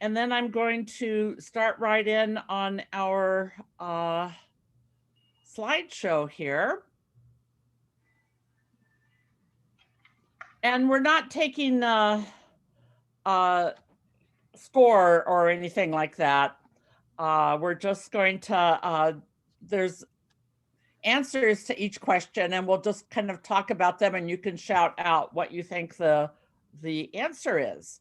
And then I'm going to start right in on our slideshow here. And we're not taking score or anything like that. We're just going to, there's answers to each question, and we'll just kind of talk about them, and you can shout out what you think the answer is.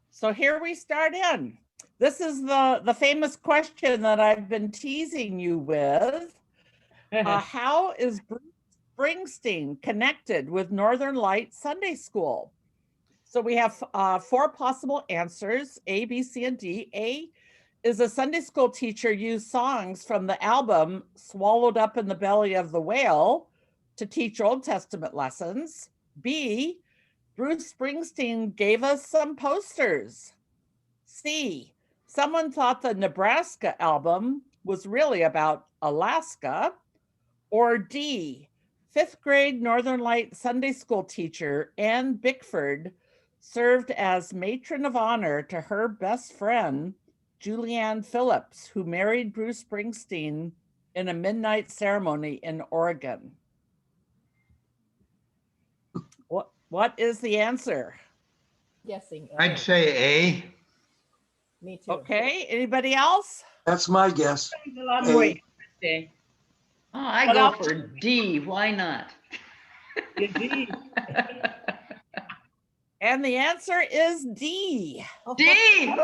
So here we start in. This is the famous question that I've been teasing you with. How is Bruce Springsteen connected with Northern Light Sunday School? So we have 4 possible answers, A, B, C, and D. A is a Sunday school teacher used songs from the album Swallowed Up in the Belly of the Whale to teach Old Testament lessons. B, Bruce Springsteen gave us some posters. C, someone thought the Nebraska album was really about Alaska. Or D, 5th grade Northern Light Sunday school teacher Ann Bickford served as matron of honor to her best friend, Julianne Phillips, who married Bruce Springsteen in a midnight ceremony in Oregon. What is the answer? Guessing A. I'd say A. Me too. Okay, anybody else? That's my guess. A lot more interesting. Oh, I What go else? for D. Why not? Indeed. And the answer is D. D.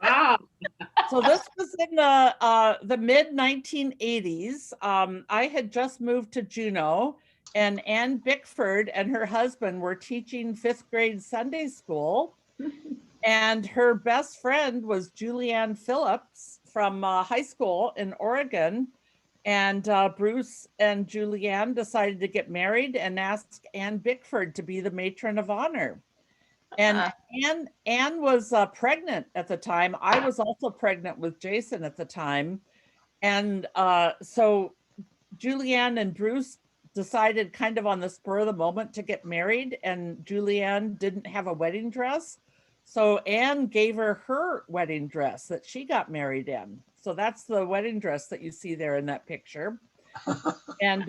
Wow. So this was in the mid 1980s. I had just moved to Juneau, and Ann Bickford and her husband were teaching 5th grade Sunday school. And her best friend was Julianne Phillips from high school in Oregon. And Bruce and Julianne decided to get married and asked Ann Bickford to be the matron of honor. And Ann was pregnant at the time. I was also pregnant with Jason at the time. And so Julianne and Bruce decided kind of on the spur of the moment to get married, and Julianne didn't have a wedding dress. So Ann gave her wedding dress that she got married in. So that's the wedding dress that you see there in that picture. And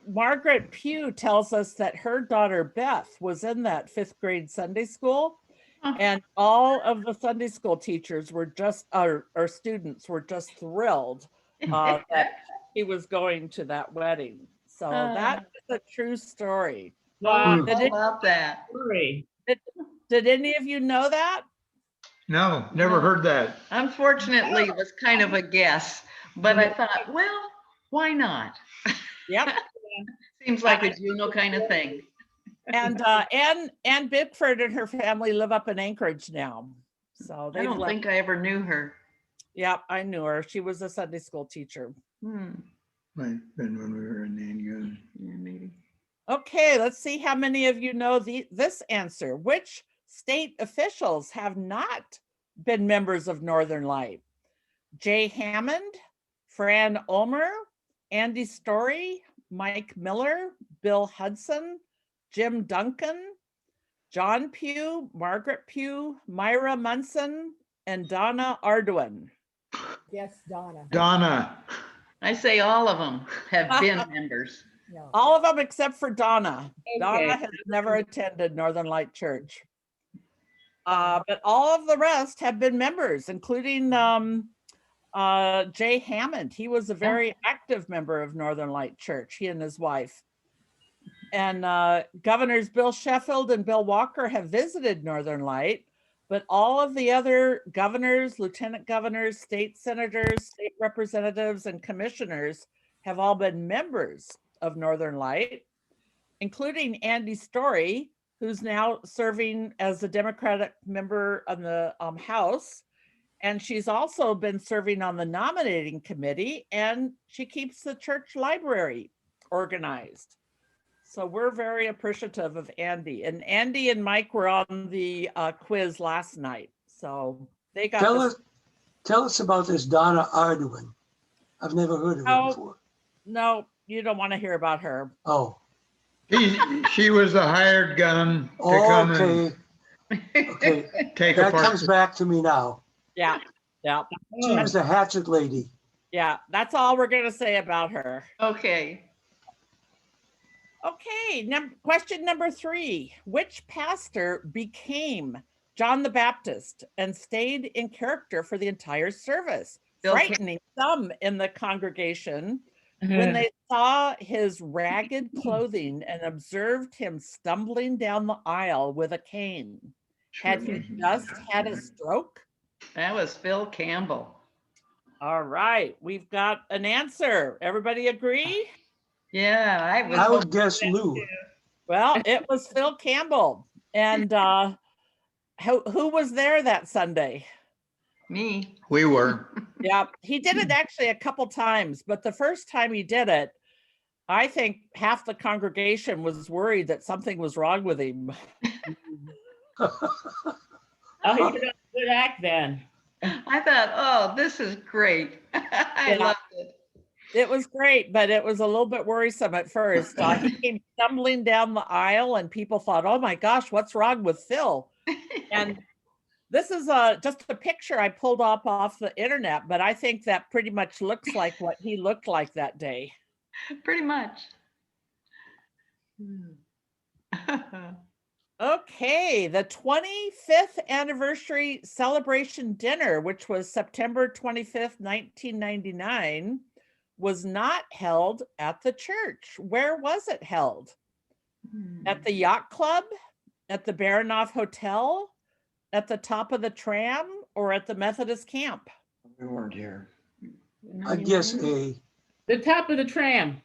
Margaret Pugh tells us that her daughter Beth was in that 5th grade Sunday school, and all of the Sunday school teachers were just, or students were just thrilled that he was going to that wedding. So that is a true story. Wow. How about that? Story. Did any of you know that? No, never heard that. Unfortunately, it was kind of a guess, but I thought, well, why not? Yep. Seems like a Juno kind of thing. And Ann Bickford and her family live up in Anchorage now. So I don't think I ever knew her. Yep, I knew her. She was a Sunday school teacher. Hmm. Might have been when we were in Indiana. Yeah, maybe. Okay, let's see how many of you know this answer. Which state officials have not been members of Northern Light? Jay Hammond, Fran Ulmer, Andy Story, Mike Miller, Bill Hudson, Jim Duncan, John Pugh, Margaret Pugh, Myra Munson, and Donna Arduin. Yes, Donna. Donna. I say all of them have been members. No. All of them except for Donna. Okay. Donna has never attended Northern Light Church. But all of the rest have been members, including Jay Hammond. He was a very active member of Northern Light Church, he and his wife. And Governors Bill Sheffield and Bill Walker have visited Northern Light, but all of the other governors, lieutenant governors, state senators, state representatives, and commissioners have all been members of Northern Light, including Andy Story, who's now serving as a Democratic member on the House. And she's also been serving on the nominating committee, and she keeps the church library organized. So we're very appreciative of Andy. And Andy and Mike were on the quiz last night. So they got Tell us about this Donna Arduin. I've never heard of her before. No, you don't want to hear about her. Oh, She was the hired gun to come okay. Okay, Take that apart. comes back to me now. Yeah, yeah, She was the hatchet lady. yeah. That's all we're gonna say about her. Okay. Okay, question number 3. Which pastor became John the Baptist and stayed in character for the entire service, Bill Ca- frightening some in the congregation when they saw his ragged clothing and observed him stumbling down the aisle with a cane? Had he just had a stroke? That was Phil Campbell. All right, we've got an answer. Everybody agree? Yeah, I I was, would guess Lou. Well, it was Phil Campbell. And who was there that Sunday? me. We were. Yeah, he did it actually a couple times, but the first time he did it, I think half the congregation was worried that something was wrong with him. Oh, he put on a good act then. I thought, oh, this is great. I Yeah. loved it. It was great, but it was a little bit worrisome at first. He came stumbling down the aisle and people thought, oh my gosh, what's wrong with Phil? And this is just a picture I pulled up off the internet, but I think that pretty much looks like what he looked like that day. Pretty much. Okay, the 25th anniversary celebration dinner, which was September 25th, 1999, was not held at the church. Where was it held? At the Yacht Club, at the Baranoff Hotel, at the top of the tram, or at the Methodist camp? We weren't here. I guess A. The top of the tram.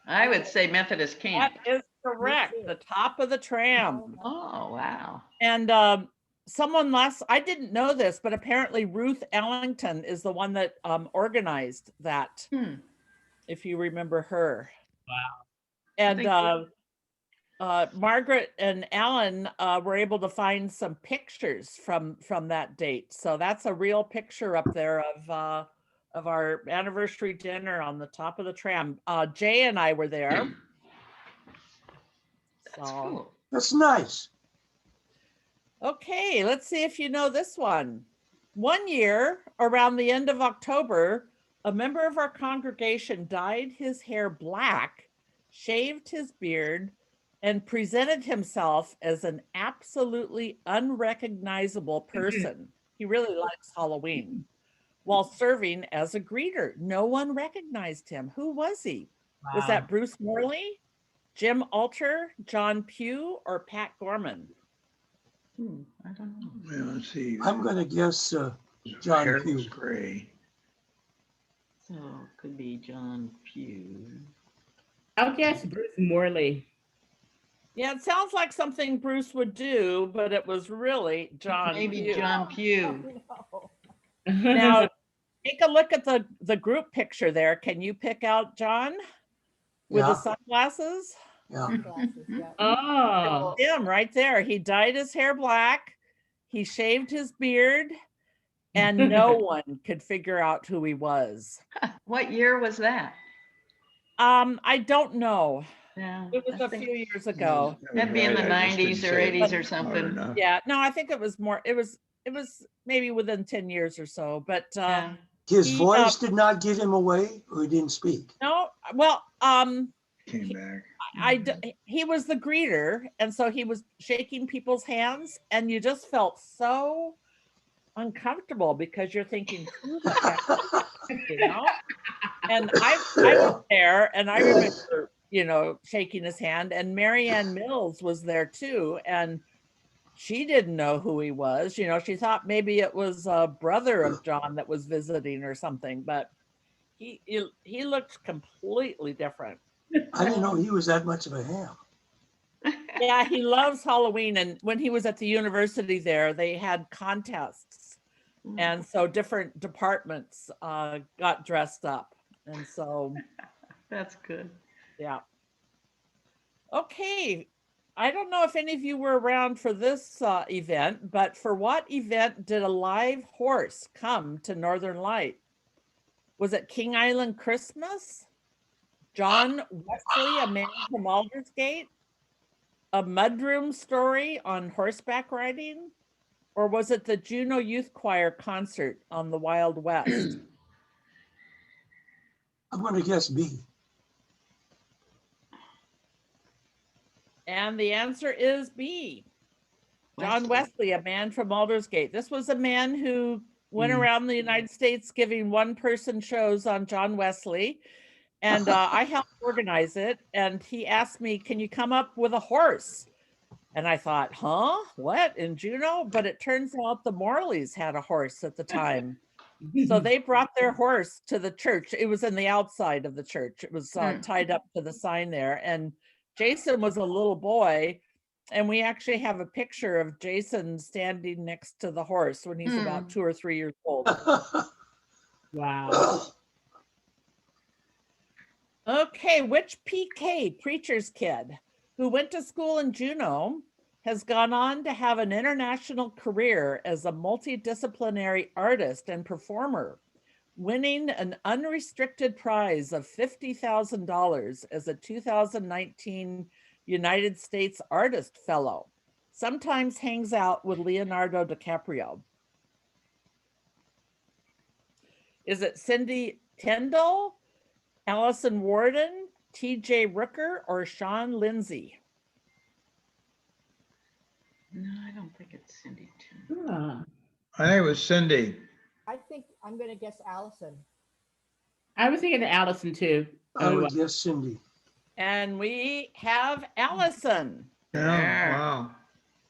I would say Methodist camp. That is correct, the top of the tram. Oh, wow. And someone I didn't know this, but apparently Ruth Ellington is the one that organized that, if you remember her. Wow. And Margaret and Alan were able to find some pictures from that date. So that's a real picture up there of our anniversary dinner on the top of the tram. Jay and I were there. That's So, cool. That's nice. okay, let's see if you know this one. One year, around the end of October, a member of our congregation dyed his hair black, shaved his beard, and presented himself as an absolutely unrecognizable person. He really likes Halloween. While serving as a greeter, no one recognized him. Who was he? Was Wow. that Bruce Morley, Jim Alter, John Pugh, or Pat Gorman? I don't know. Well, let's see. I'm going to guess His John hair was Pugh. gray. So it could be John Pugh. I'll guess Bruce Morley. Yeah, it sounds like something Bruce would do, but it was really John Maybe Pugh. John Pugh. No. Now, take a look at the group picture there. Can you pick out John with the Yeah, sunglasses? yeah. Glasses, yeah. Oh, Him right there. He dyed his hair black. He shaved his beard, and no one could figure out who he was. What year was that? I don't know. Yeah. It was I a think few years ago. That'd be in the 90s or 80s or something. Yeah, no, I think it was more. It was maybe within 10 years or so. But Yeah. His He, voice did not give him away, or he didn't speak. no, well, Came back. he was the greeter, and so he was shaking people's hands, and you just felt so uncomfortable because you're thinking, who the heck, you know? And I was there, and I remember, shaking his hand, and Marianne Mills was there too, and she didn't know who he was. She thought maybe it was a brother of John that was visiting or something, but he looked completely different. I didn't know he was that much of a ham. Yeah, he loves Halloween. And when he was at the university there, they had contests. And so different departments got dressed up. And so, That's good. yeah. Okay. I don't know if any of you were around for this event, but for what event did a live horse come to Northern Light? Was it King Island Christmas? John Wesley, a man from Aldersgate? a mudroom story on horseback riding? Or was it the Juneau Youth Choir concert on the Wild West? I'm gonna guess B. And the answer is B. John Wesley, a man from Aldersgate. This was a man who went around the United States giving one-person shows on John Wesley. And I helped organize it. And he asked me, can you come up with a horse? And I thought, huh? What, in Juneau? But it turns out the Morleys had a horse at the time. So they brought their horse to the church. It was in the outside of the church. It was tied up to the sign there. And Jason was a little boy. And we actually have a picture of Jason standing next to the horse when he's about 2 or 3 years old. Wow. Okay, which PK, preacher's kid, who went to school in Juneau, has gone on to have an international career as a multidisciplinary artist and performer, winning an unrestricted prize of $50,000 as a 2019 United States Artist Fellow. Sometimes hangs out with Leonardo DiCaprio. Is it Cindy Tyndall, Allison Warden, TJ Rooker, or Sean Lindsay? No, I don't think it's Cindy. Huh. I think it was Cindy. I think I'm gonna guess Allison. I was thinking of Allison too. I would guess Cindy. And we have Allison. Yeah, wow.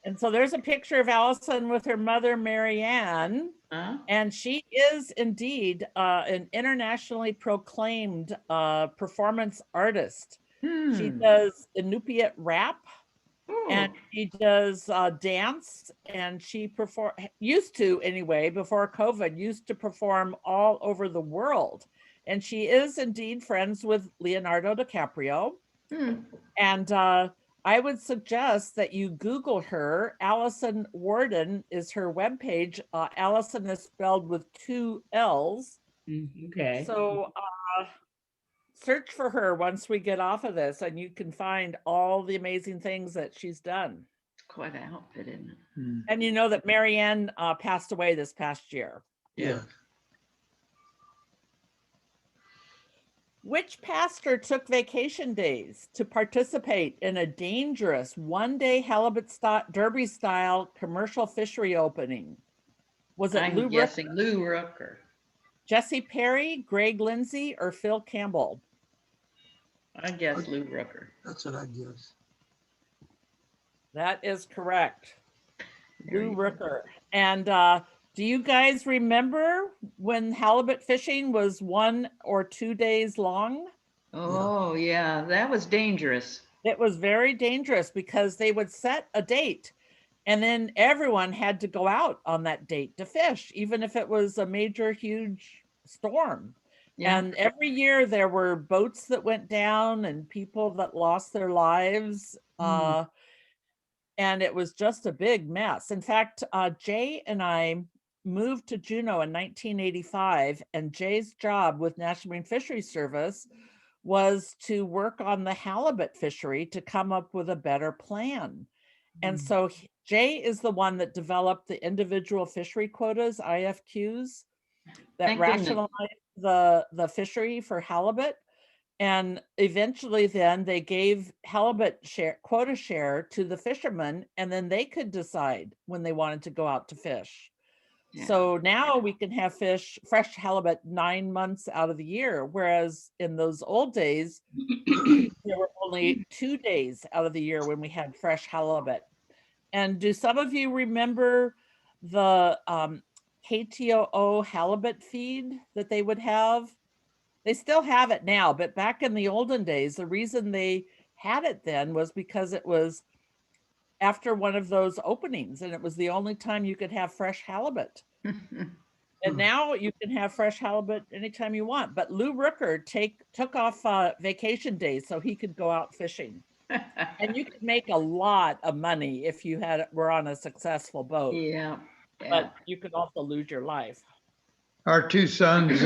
And so there's a picture of Allison with her mother, Marianne. And she is indeed an internationally proclaimed performance artist. She does Inupiat rap, and she does dance, and she used to anyway, before COVID, used to perform all over the world. And she is indeed friends with Leonardo DiCaprio. And I would suggest that you Google her. Allison Warden is her webpage. Allison is spelled with 2 L's. Okay. So search for her once we get off of this, and you can find all the amazing things that she's done. It's quite an outfit, isn't it? And you know that Marianne passed away this past year. Yeah. Which pastor took vacation days to participate in a dangerous one-day halibut derby style commercial fishery opening? Was it I'm guessing Lou Rooker. Jesse Perry, Greg Lindsay, or Phil Campbell? I guess Lou Rooker. That's what I guess. That is correct. Very Lou good. Rooker. And do you guys remember when halibut fishing was 1 or 2 days long? Oh, yeah, that was dangerous. It was very dangerous because they would set a date and then everyone had to go out on that date to fish, even if it was a major, huge storm. Yeah. And every year there were boats that went down and people that lost their lives. And it was just a big mess. In fact, Jay and I moved to Juneau in 1985, and Jay's job with National Marine Fisheries Service was to work on the halibut fishery to come up with a better plan. And so Jay is the one that developed the individual fishery quotas, IFQs, that Thank goodness. rationalized the fishery for halibut. And eventually then they gave halibut quota share to the fishermen, and then they could decide when they wanted to go out to fish. Yeah. So now we can have fresh halibut 9 months out of the year, whereas in those old days, there were only 2 days out of the year when we had fresh halibut. And do some of you remember the KTOO halibut feed that they would have? They still have it now, but back in the olden days, the reason they had it then was because it was after one of those openings, and it was the only time you could have fresh halibut. And now you can have fresh halibut anytime you want. But Lou Rooker took off vacation days so he could go out fishing. And you could make a lot of money if you were on a successful boat. Yeah. But you could also lose your life. Our 2 sons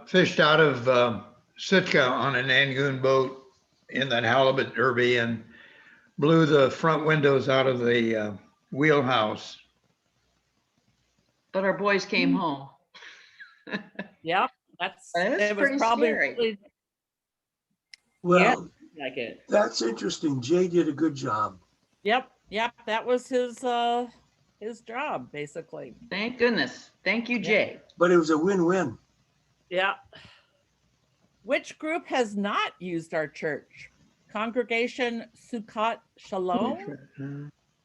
fished out of Sitka on an Angoon boat in that halibut derby, and blew the front windows out of the wheelhouse. But our boys came home. Yep, that's, That's it was pretty probably scary. really- Well, Like it. that's interesting. Jay did a good job. Yep, that was his job, basically. Thank goodness. Thank you, Jay. But it was a win-win. Yeah. Which group has not used our church? Congregation Sukkot Shalom,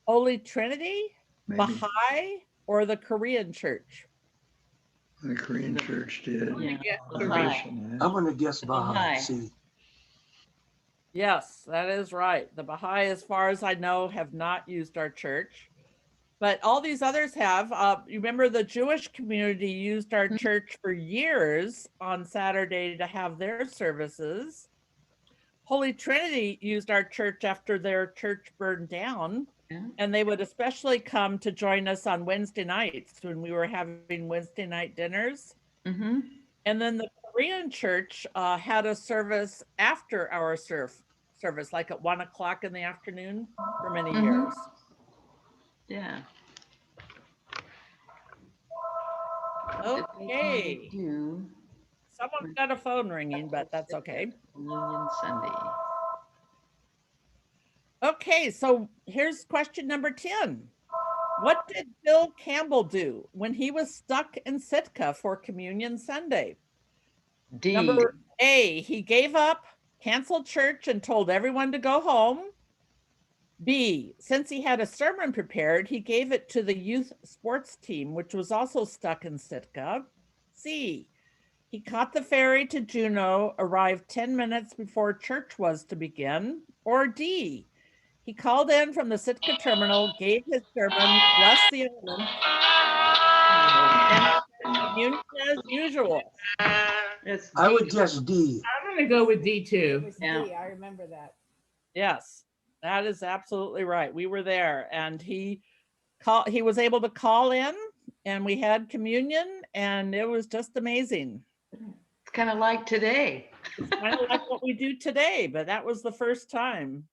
Holy Trinity, Maybe Baha'i, or the Korean Church? the Korean church did. Yeah. Yeah. Baha'i. I'm gonna guess Baha'i. Baha'i. See, Yes, that is right. The Baha'i, as far as I know, have not used our church, but all these others have. You remember the Jewish community used our church for years on Saturday to have their services. Holy Trinity used our church after their church burned down, Yeah. and they would especially come to join us on Wednesday nights when we were having Wednesday night dinners. Mm-hmm. And then the Korean church had a service after our service, like at 1 o'clock in the afternoon for many Mhm. years. Yeah. Okay, Do someone's got a phone ringing, but that's okay. Union Sunday. Okay, so here's question number 10. What did Bill Campbell do when he was stuck in Sitka for Communion Sunday? D. Number A, he gave up, canceled church, and told everyone to go home. B, since he had a sermon prepared, he gave it to the youth sports team, which was also stuck in Sitka. C, he caught the ferry to Juneau, arrived 10 minutes before church was to begin. Or D, he called in from the Sitka terminal, gave his sermon, blessed the island, and communion as usual. It's I D. would guess D. I'm gonna go with D It too. was Yeah. D, I remember that. Yes, that is absolutely right. We were there, and he was able to call in, and we had communion, and it was just amazing. It's kind of like today. It's kind of like what we do today, but that was the first time.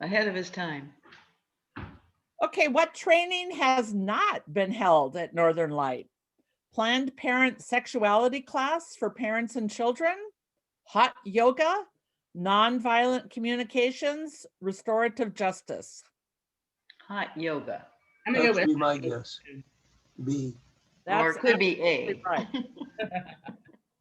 Ahead of his time. Okay, what training has not been held at Northern Light? Planned parent sexuality class for parents and children, hot yoga, nonviolent communications, restorative justice. Hot yoga. I'm gonna That go would with be my guess. B. Or That's it could be A. absolutely right.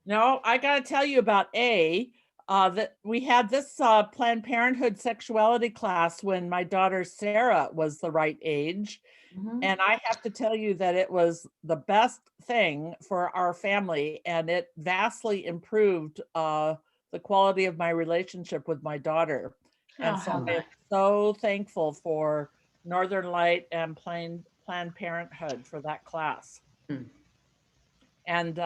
No, I got to tell you about A. That we had this Planned Parenthood sexuality class when my daughter Sarah was the right age. Mhm. And I have to tell you that it was the best thing for our family, and it vastly improved the quality of my relationship with my daughter. And Oh, so how I'm nice. so thankful for Northern Light and Planned Parenthood for that class. Hmm. And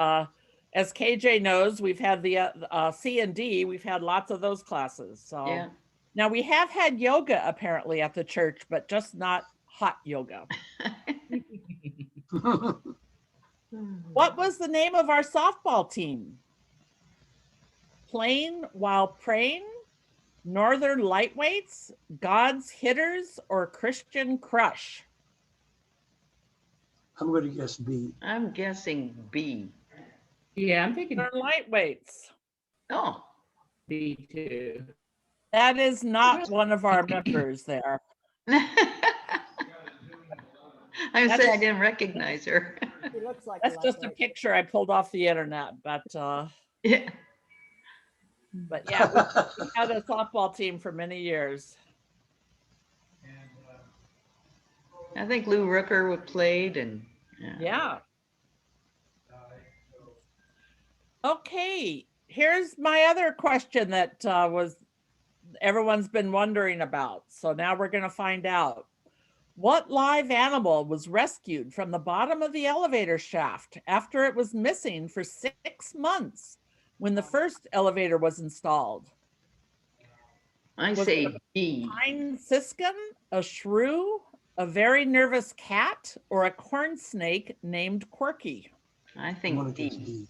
as KJ knows, we've had the C and D, we've had lots of those classes. So Yeah. now we have had yoga apparently at the church, but just not hot yoga. What was the name of our softball team? Playing while praying, Northern Lightweights, God's Hitters, or Christian Crush? I'm gonna guess B. I'm guessing B. Yeah, I'm thinking Northern Lightweights. Oh. B too. That is not one of our members there. I That's- say I didn't recognize her. He looks like. That's just a lightweight. picture I pulled off the internet, but Yeah. yeah, we had a softball team for many years. I think Lou Rooker played and Yeah. Okay, here's my other question that everyone's been wondering about. So now we're going to find out. What live animal was rescued from the bottom of the elevator shaft after it was missing for 6 months when the first elevator was installed? I Was say it B. Pine siskin, a shrew, a very nervous cat, or a corn snake named Quirky? I I'm think gonna guess D. D.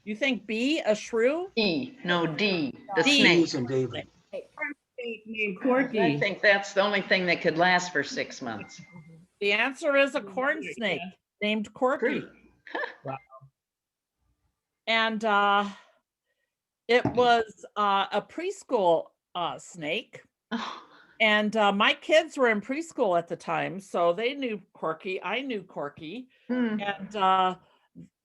You think B, a shrew? D, no, D, the D. D snake. is in David. Snake named I Corky. think that's the only thing that could last for 6 months. The answer is a corn snake named Corky. True. And it was a preschool snake. Oh, And my kids were in preschool at the time, so they knew Corky. I knew Corky. hmm. And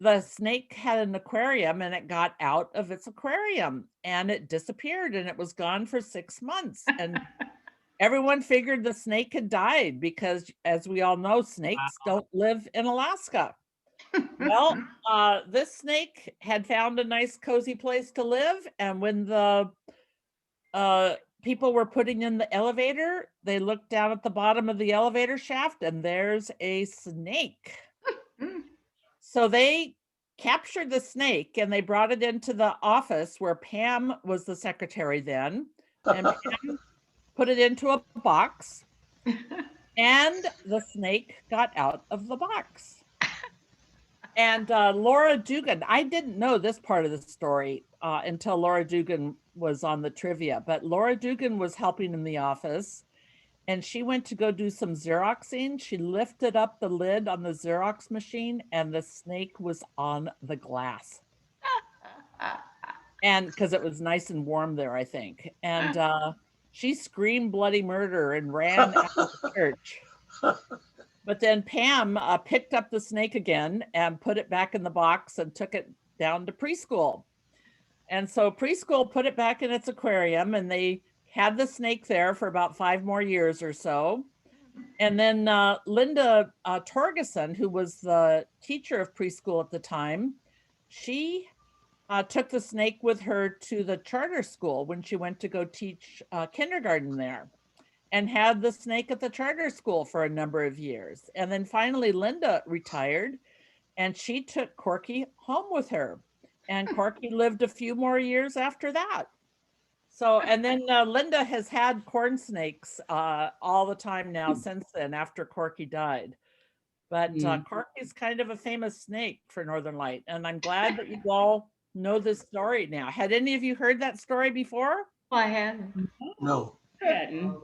the snake had an aquarium and it got out of its aquarium and it disappeared and it was gone for 6 months. And everyone figured the snake had died because, as we all know, snakes don't live in Alaska. Well, this snake had found a nice cozy place to live. And when the people were putting in the elevator, they looked down at the bottom of the elevator shaft and there's a snake. So they captured the snake and they brought it into the office where Pam was the secretary then. And Pam put it into a box and the snake got out of the box. And Laura Dugan, I didn't know this part of the story until Laura Dugan was on the trivia, but Laura Dugan was helping in the office and she went to go do some Xeroxing. She lifted up the lid on the Xerox machine and the snake was on the glass. And because it was nice and warm there, I think. And she screamed bloody murder and ran out of the church. But then Pam picked up the snake again and put it back in the box and took it down to preschool. And so preschool put it back in its aquarium and they had the snake there for about 5 more years or so. And then Linda Torgeson, who was the teacher of preschool at the time, she took the snake with her to the charter school when she went to go teach kindergarten there, and had the snake at the charter school for a number of years. And then finally Linda retired and she took Corky home with her. And Corky lived a few more years after that. So, and then Linda has had corn snakes all the time now since then, after Corky died. But Corky's kind of a famous snake for Northern Light. And I'm glad that you all know this story now. Had any of you heard that story before? I hadn't. No. Hadn't.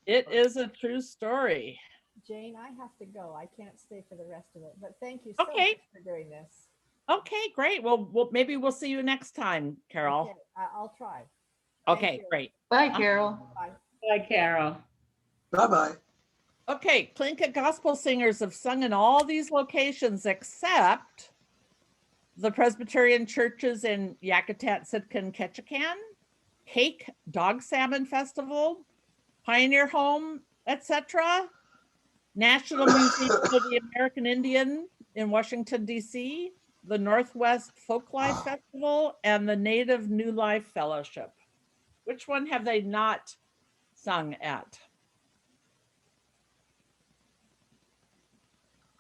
It is a true story. Jane, I have to go. I can't stay for the rest of it, but thank you so Okay. much for doing this. Okay, great. Well, maybe we'll see you next time, Carol. Okay, I'll try. Thank Okay, you. great. Bye, Carol. Bye. Bye, Carol. Bye-bye. Okay, Tlingit gospel singers have sung in all these locations except the Presbyterian churches in Yakutat, Sitka, and Ketchikan, Cake Dog Salmon Festival, Pioneer Home, etc., National Museum of the American Indian in Washington, D.C., the Northwest Folklife Festival, and the Native New Life Fellowship. Which one have they not sung at?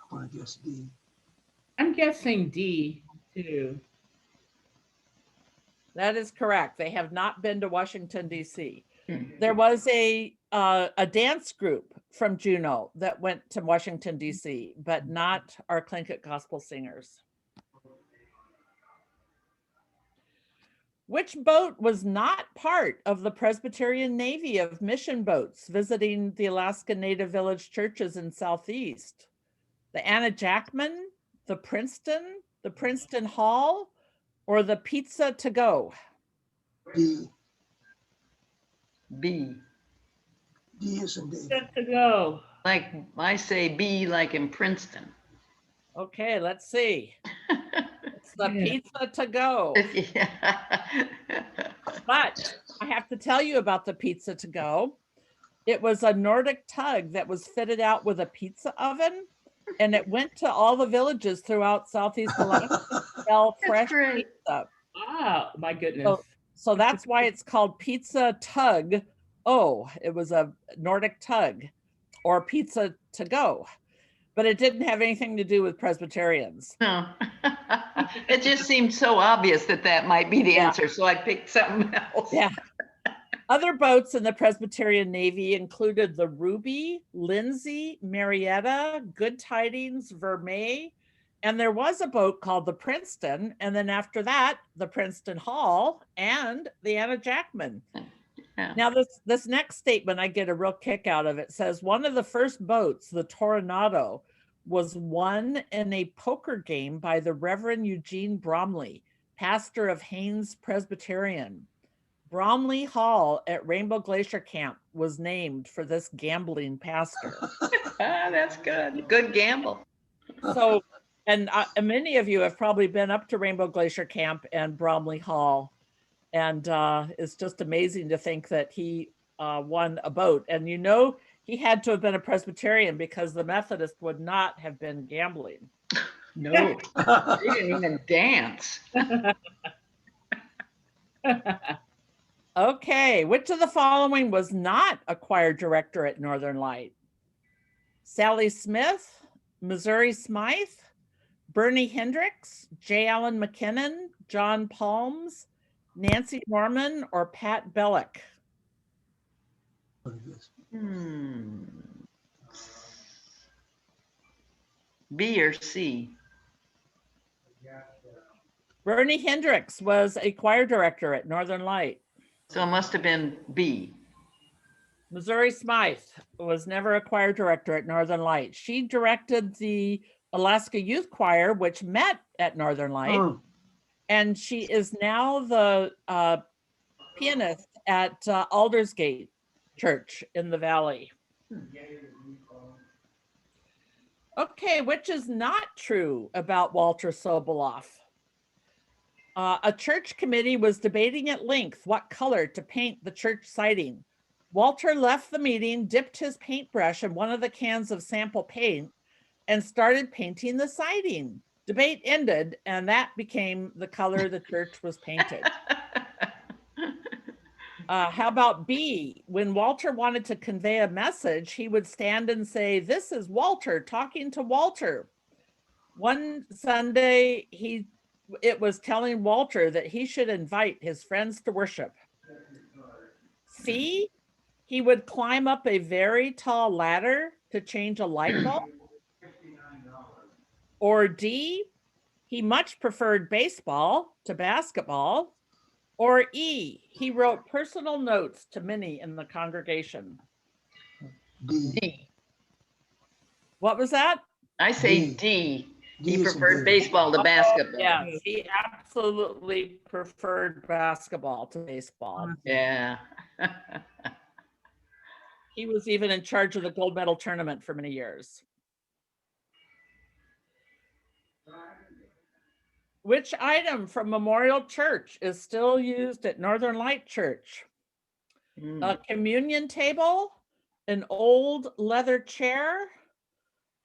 I want to guess D. I'm guessing D too. That is correct. They have not been to Washington, D.C. There was a dance group from Juneau that went to Washington, D.C., but not our Tlingit gospel singers. Which boat was not part of the Presbyterian Navy of mission boats visiting the Alaska Native Village churches in Southeast? The Anna Jackman, the Princeton Hall, or the Pizza to Go? D. B. D is in David. Set to go. Like I say B like in Princeton. Okay, let's see. It's the Yeah. Pizza to Go. Yeah. But I have to tell you about the Pizza to Go. It was a Nordic tug that was fitted out with a pizza oven, and it went to all the villages throughout Southeast Alaska to sell That's fresh great. pizza. Wow, my goodness. So, so that's why it's called Pizza Tug. Oh, it was a Nordic tug or Pizza to Go, but it didn't have anything to do with Presbyterians. No. It just seemed so obvious that that might be the Yeah. answer, so I picked something else. Yeah. Other boats in the Presbyterian Navy included the Ruby, Lindsay, Marietta, Good Tidings, Vermeer, And there was a boat called the Princeton. And then after that, the Princeton Hall and the Anna Jackman. Yeah. Now, this next statement, I get a real kick out of it. Says one of the first boats, the Toronado, was won in a poker game by the Reverend Eugene Bromley, pastor of Haynes Presbyterian. Bromley Hall at Rainbow Glacier Camp was named for this gambling pastor. That's good. Good gamble. So, and many of you have probably been up to Rainbow Glacier Camp and Bromley Hall. And it's just amazing to think that he won a boat. And you know, he had to have been a Presbyterian because the Methodist would not have been gambling. No, they didn't even dance. Okay, which of the following was not a choir director at Northern Light? Sally Smith, Missouri Smythe, Bernie Hendricks, J. Allen McKinnon, John Palms, Nancy Norman, or Pat Bellick? B or C? Bernie Hendricks was a choir director at Northern Light. So it must have been B. Missouri Smythe was never a choir director at Northern Light. She directed the Alaska Youth Choir, which met at Northern Light. Oh, And she is now the pianist at Aldersgate Church in the Valley. Okay, which is not true about Walter Soboleff? A church committee was debating at length what color to paint the church siding. Walter left the meeting, dipped his paintbrush in one of the cans of sample paint, and started painting the siding. Debate ended, and that became the color the church was painted. How about B? When Walter wanted to convey a message, he would stand and say, "This is Walter talking to Walter." One Sunday, it was telling Walter that he should invite his friends to worship. C, he would climb up a very tall ladder to change a light bulb. Or D, he much preferred baseball to basketball. Or E, he wrote personal notes to many in the congregation. D. D. What was that? I say D. D. D He is in preferred D. baseball to basketball. Yeah, he absolutely preferred basketball to baseball. Yeah. He was even in charge of the gold medal tournament for many years. Which item from Memorial Church is still used at Northern Light Church? A communion table, an old leather chair,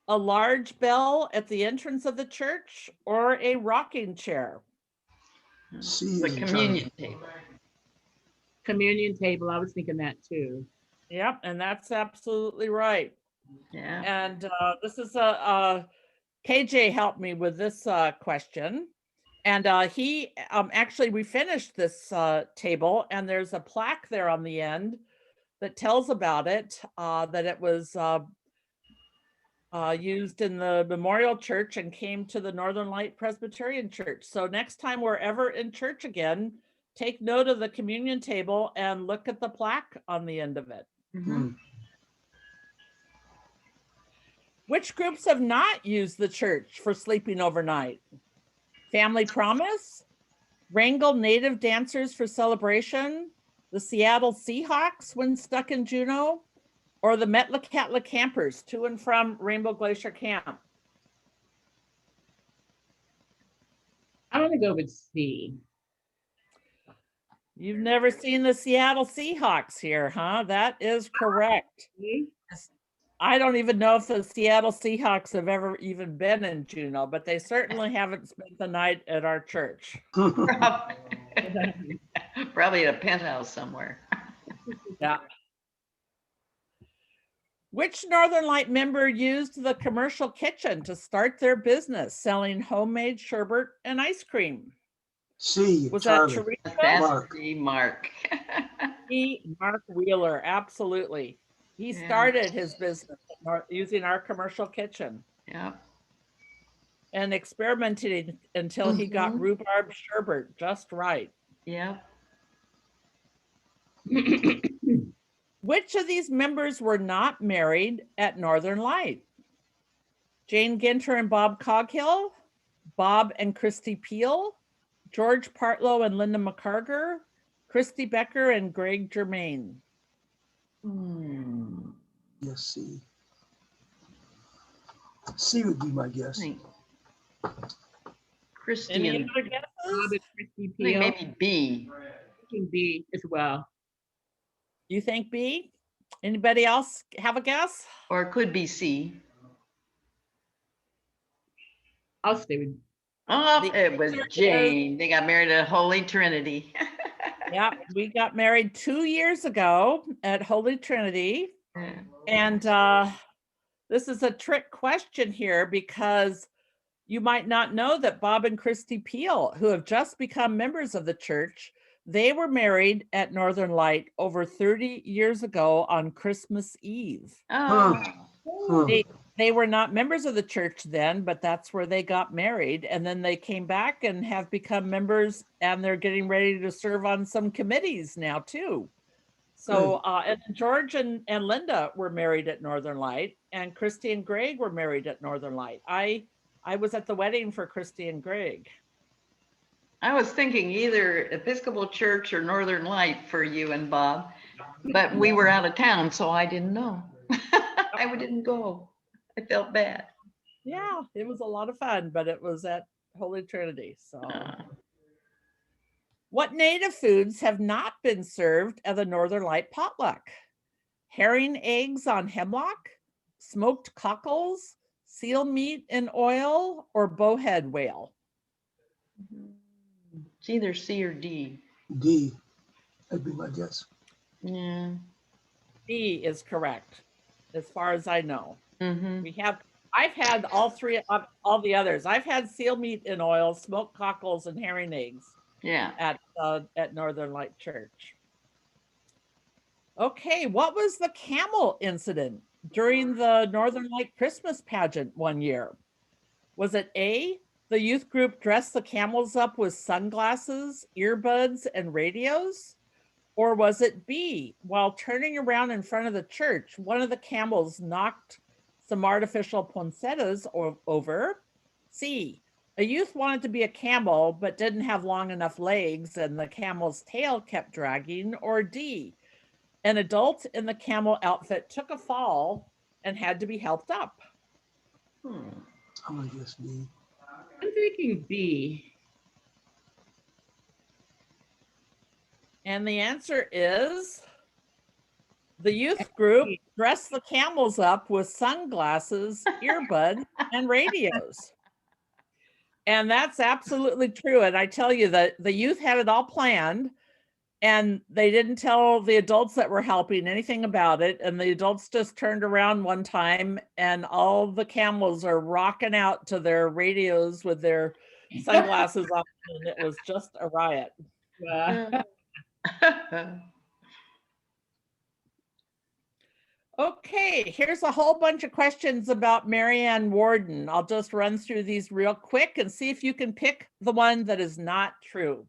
a large bell at the entrance of the church, or a rocking chair? C The is in communion charge. table. Communion table, I was thinking that too. Yep, and that's absolutely right. Yeah. And this is KJ helped me with this question. And he actually, we finished this table, and there's a plaque there on the end that tells about it, that it was used in the Memorial Church and came to the Northern Light Presbyterian Church. So next time we're ever in church again, take note of the communion table and look at the plaque on the end of it. Mhm. Which groups have not used the church for sleeping overnight? Family Promise, Wrangell Native Dancers for Celebration, the Seattle Seahawks when stuck in Juneau, or the Metlakatla Campers to and from Rainbow Glacier Camp? I'm gonna go with C. You've never seen the Seattle Seahawks here, huh? That is correct. I don't even know if the Seattle Seahawks have ever even been in Juneau, but they certainly haven't spent the night at our church. Probably at a penthouse somewhere. Yeah. Which Northern Light member used the commercial kitchen to start their business selling homemade sherbet and ice cream? C, Was that Charlie. Teresa? That's Mark. the Mark. Mark Wheeler, absolutely. He Yeah. started his business using our commercial kitchen. Yeah. and experimented until he got Mhm. rhubarb sherbet just right. Yeah. Which of these members were not married at Northern Light? Jane Ginter and Bob Coghill, Bob and Christy Peel, George Partlow and Linda McCarger, Christy Becker and Greg Germain. Hmm. Yes, C. C would be my I guess. think Christy Any and other Bob guesses? and Christy I think Peel. maybe B. Thinking B as well. You think B? Anybody else have a guess? Or it could be C. I'll stay with. Oh, The it was answer is- Jane. They got married at Holy Trinity. Yeah, we got married 2 years ago at Holy Trinity. Yeah. And this is a trick question here because you might not know that Bob and Christy Peel, who have just become members of the church, they were married at Northern Light over 30 years ago on Christmas Eve. Oh, Huh. They were not members of the church then, but that's where they got married. And then they came back and have become members, and they're getting ready to serve on some committees now too. So and George and Linda were married at Northern Light, and Christy and Greg were married at Northern Light. I was at the wedding for Christy and Greg. I was thinking either Episcopal Church or Northern Light for you and Bob, but we were out of town, so I didn't know. I didn't go. I felt bad. Yeah, it was a lot of fun, but it was at Holy Trinity. So what native foods have not been served at the Northern Light potluck? Herring eggs on hemlock, smoked cockles, seal meat in oil, or bowhead whale? It's either C or D. D. That'd be my guess. Yeah. B is correct, as far as I know. Mm-hmm. I've had all three of all the others. I've had seal meat in oil, smoked cockles, and herring eggs Yeah. at Northern Light Church. Okay, what was the camel incident during the Northern Light Christmas pageant one year? Was it A, the youth group dressed the camels up with sunglasses, earbuds, and radios? Or was it B, while turning around in front of the church, one of the camels knocked some artificial poinsettias over? C, a youth wanted to be a camel but didn't have long enough legs and the camel's tail kept dragging? Or D, an adult in the camel outfit took a fall and had to be helped up? Hmm. I'm gonna guess B. I'm thinking B. And the answer is the youth group dressed the camels up with sunglasses, earbuds, and radios. And that's absolutely true. And I tell you that the youth had it all planned, and they didn't tell the adults that were helping anything about it. And the adults just turned around one time, and all the camels are rocking out to their radios with their sunglasses on, and it was just a riot. Okay, here's a whole bunch of questions about Marianne Warden. I'll just run through these real quick and see if you can pick the one that is not true.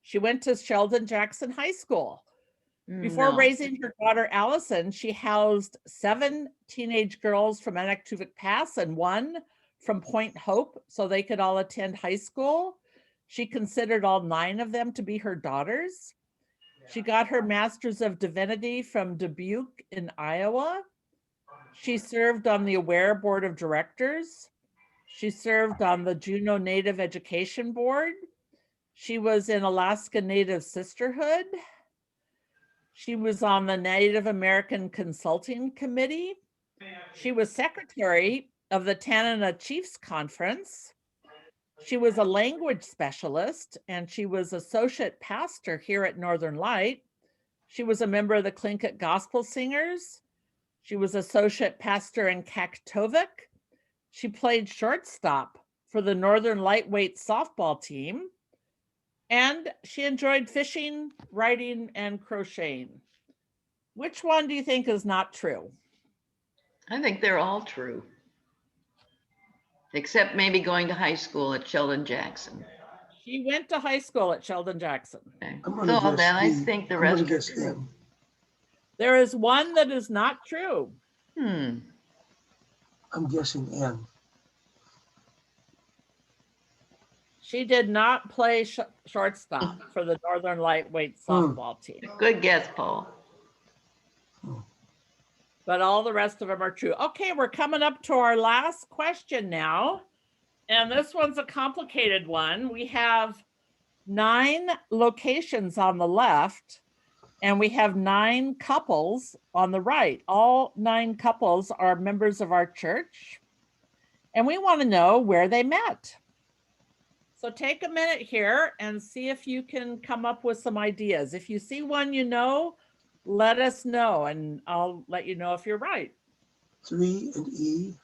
She went to Sheldon Jackson High School. Before No. raising her daughter Allison, she housed 7 teenage girls from Anaktuvuk Pass and 1 from Point Hope so they could all attend high school. She considered all 9 of them to be her daughters. She got her Master's of Divinity from Dubuque in Iowa. She served on the Aware Board of Directors. She served on the Juneau Native Education Board. She was in Alaska Native Sisterhood. She was on the Native American Consulting Committee. She was secretary of the Tanana Chiefs Conference. She was a language specialist, and she was associate pastor here at Northern Light. She was a member of the Tlingit Gospel Singers. She was associate pastor in Kaktovik. She played shortstop for the Northern Lightweight softball team. And she enjoyed fishing, writing, and crocheting. Which one do you think is not true? I think they're all true. Except maybe going to high school at Sheldon Jackson. She went to high school at Sheldon Jackson. Okay. I'm So gonna then I guess D. think the I'm gonna rest are guess true. N. There is one that is not true. Hmm. I'm guessing N. She did not play shortstop for the Northern Lightweight softball team, Good guess, Paul. but all the rest of them are true. Okay, we're coming up to our last question now. And this one's a complicated one. We have 9 locations on the left, and we have 9 couples on the right. All 9 couples are members of our church, and we want to know where they met. So take a minute here and see if you can come up with some ideas. If you see one you know, let us know, and I'll let you know if you're right. 3 and E.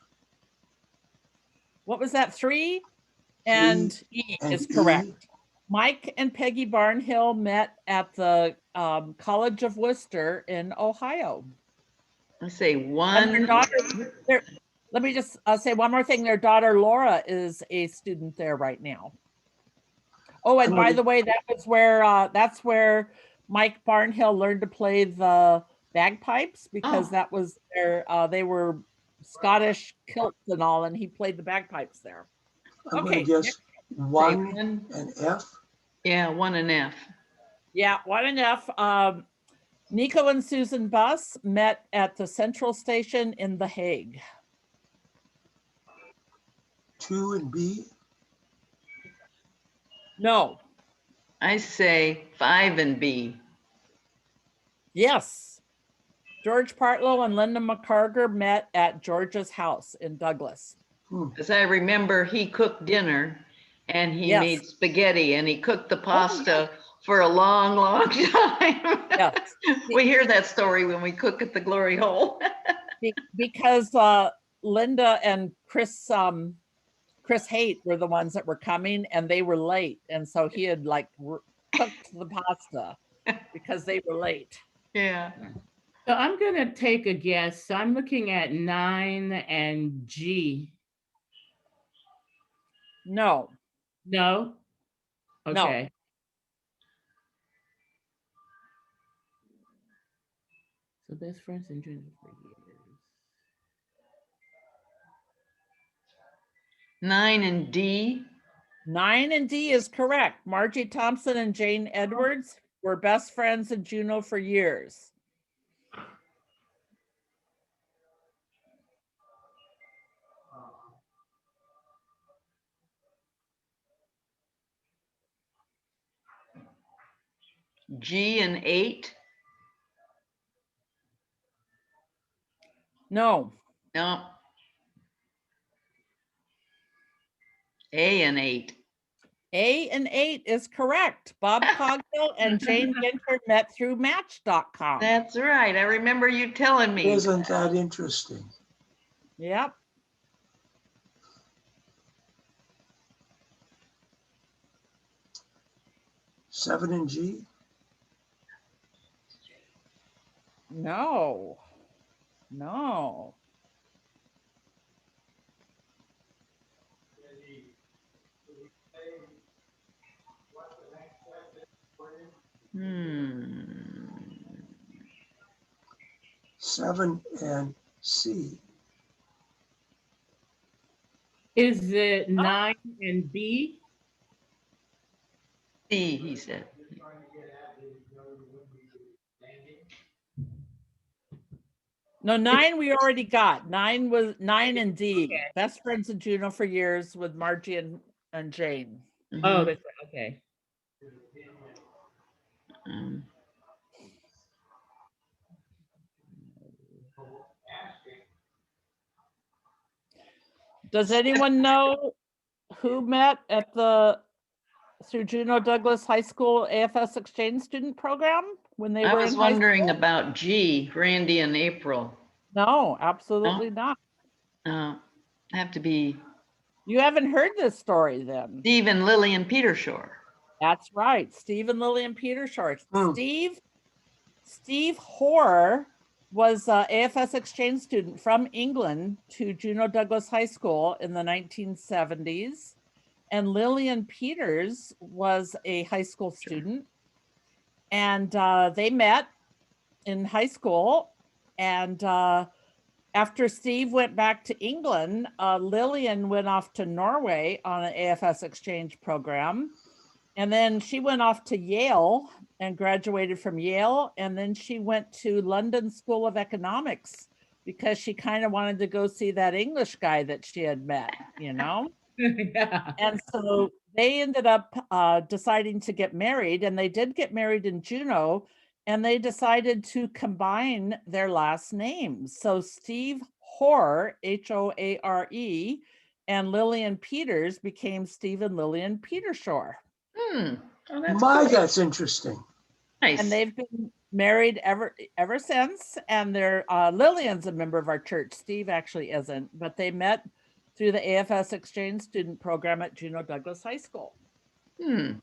What was that? 3 and E and is correct. E. Mike and Peggy Barnhill met at the College of Worcester in Ohio. I say And their one. daughter, let me just say one more thing. Their daughter Laura is a student there right now. Oh, and by the way, that's where Mike Barnhill learned to play the bagpipes, because Oh. that was their they were Scottish kilts and all, and he played the bagpipes there. I'm Okay, gonna guess Say 1 one. and F. Yeah, 1 and F. Yeah, one enough. Nico and Susan Buss met at the Central Station in The Hague. 2 and B. No. I say 5 and B. Yes. George Partlow and Linda McCarger met at George's house in Douglas. Because I remember he cooked dinner and he Yes. made spaghetti and he cooked the pasta for a long, long time. Yes. We hear that story when we cook at the Glory Hole. Because Linda and Chris Haight were the ones that were coming, and they were late, and so he had like cooked the pasta because they were late. Yeah. So I'm gonna take a guess. I'm looking at 9 and G. No. No? No. Okay. So best friends and juniors for years. 9 and D. 9 and D is correct. Margie Thompson and Jane Edwards were best friends in Juneau for years. G and 8. No. No. A and 8. A and 8 is correct. Bob Cogdill and Jane Ginter met through Match.com. That's right. I remember you telling me. Isn't that interesting? Yep. Seven and G. No. No. Hmm. 7 and C. Is it 9 and B? C, he said. No, 9 we already got. 9 was 9 and D. Best friends in Juneau for years with Margie and Jane. Oh, Mhm. that's right. Okay. Does anyone know who met at through Juneau Douglas High School AFS Exchange Student Program when they I were was in high wondering school? about G, Randy and April. No, absolutely not. Have to be You haven't heard this story then. Steve and Lily and Peter Shore. That's right. Steve and Lily and Peter Short. Hmm. Steve Hoare was a AFS exchange student from England to Juneau Douglas High School in the 1970s. And Lillian Peters was a high school student. And they met in high school. And after Steve went back to England, Lillian went off to Norway on an AFS exchange program. And then she went off to Yale and graduated from Yale. And then she went to London School of Economics because she kind of wanted to go see that English guy that she had met, you know? Yeah. And so they ended up deciding to get married, and they did get married in Juneau, and they decided to combine their last names. So Steve Hoare, Hoare, and Lillian Peters became Steve and Lillian Petershore. Oh, that's My, cool. that's interesting. Nice. And they've been married ever since. And they're Lillian's a member of our church. Steve actually isn't, but they met through the AFS exchange student program at Juneau Douglas High School. Hmm.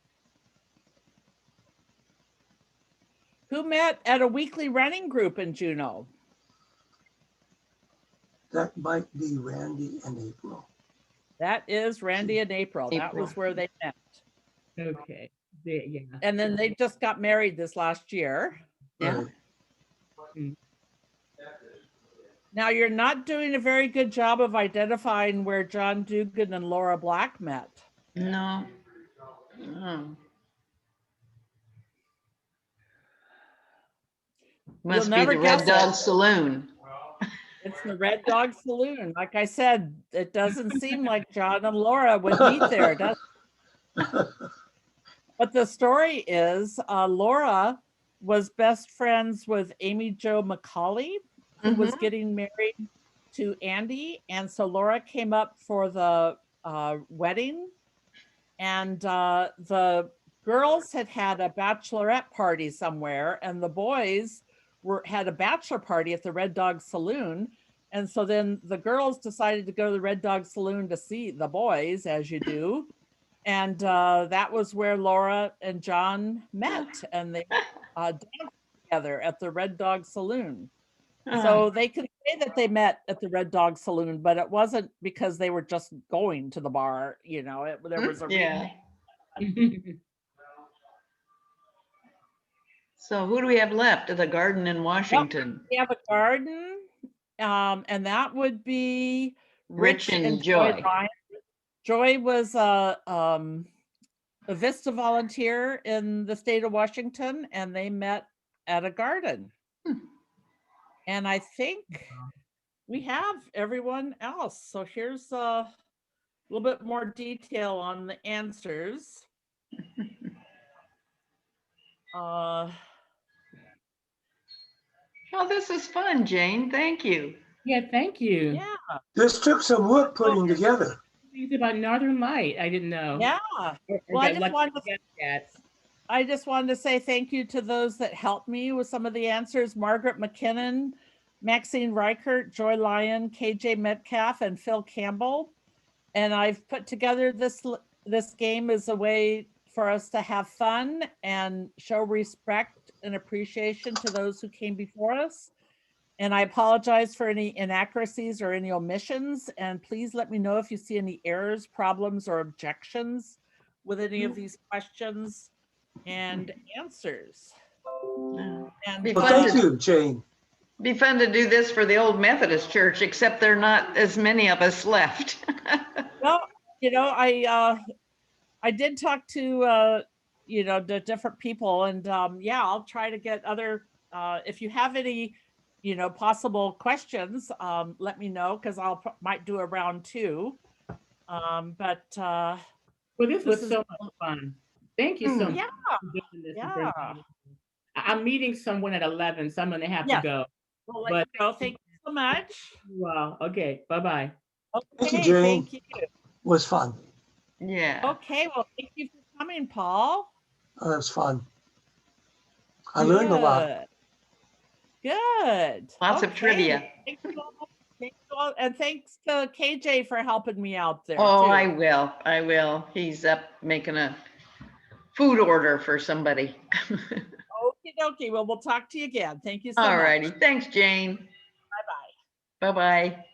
Who met at a weekly running group in Juneau? That might be Randy and April. That is Randy and April. That April. was where they met. Okay. Yeah. And then they just got married this last year. Yeah. Right. Now, you're not doing a very good job of identifying where John Dugan and Laura Black met. No. Oh. Must be never the Red guess Dog it. Saloon. It's the Red Dog Saloon. Like I said, it doesn't seem like John and Laura would meet there, does it? But the story is Laura was best friends with Amy Jo McCauley, who was getting married to Andy. And so Laura came up for the wedding, and the girls had a bachelorette party somewhere, and the boys had a bachelor party at the Red Dog Saloon. And so then the girls decided to go to the Red Dog Saloon to see the boys, as you do. And that was where Laura and John met, and they danced together at the Red Dog Saloon. So they can say that they met at the Red Dog Saloon, but it wasn't because they were just going to the bar, you know, there was a Yeah. reason. So who do we have left? The garden in Washington. We have a garden, and that would be Rich and Joy. Ryan. Joy was a Vista volunteer in the state of Washington, and they met at a garden. And I think we have everyone else. So here's a little bit more detail on the answers. Oh, this is fun, Jane. Thank you. Yeah, thank you. Yeah, This took some work putting together. Things about Northern Light, I didn't know. yeah. Or Well, I got just lucky wanted to get that. I just wanted to say thank you to those that helped me with some of the answers. Margaret McKinnon, Maxine Reichert, Joy Lyon, KJ Metcalf, and Phil Campbell. And I've put together this game as a way for us to have fun and show respect and appreciation to those who came before us. And I apologize for any inaccuracies or any omissions. And please let me know if you see any errors, problems, or objections with any of these questions and answers. And Be Well, fun thank you, Jane. Be fun to do this for the old Methodist church, except there are not as many of us left. well, you know, I did talk to you know, the different people, and yeah, I'll try to get other if you have any, you know, possible questions, let me know, because might do a round 2. But Well, this was This is- so much fun. Thank you so much yeah, for doing this. yeah. I'm meeting someone at 11, so I'm gonna have Yeah. to go. Well, But- thank you so much. Wow, okay, bye-bye. Thank you, Okay, Jane. thank you. Was fun. Yeah. Okay, well, thank you for coming, Paul. Oh, that was fun. I learned a lot. Good. Lots of trivia. Thank you all. Thank you all. And thanks to KJ for helping me out there. Oh, too. I will. I will. He's up making a food order for somebody. Okie Okey dokey. Well, we'll talk to you again. Thank you so All much. righty. Thanks, Jane. Bye-bye. Bye-bye.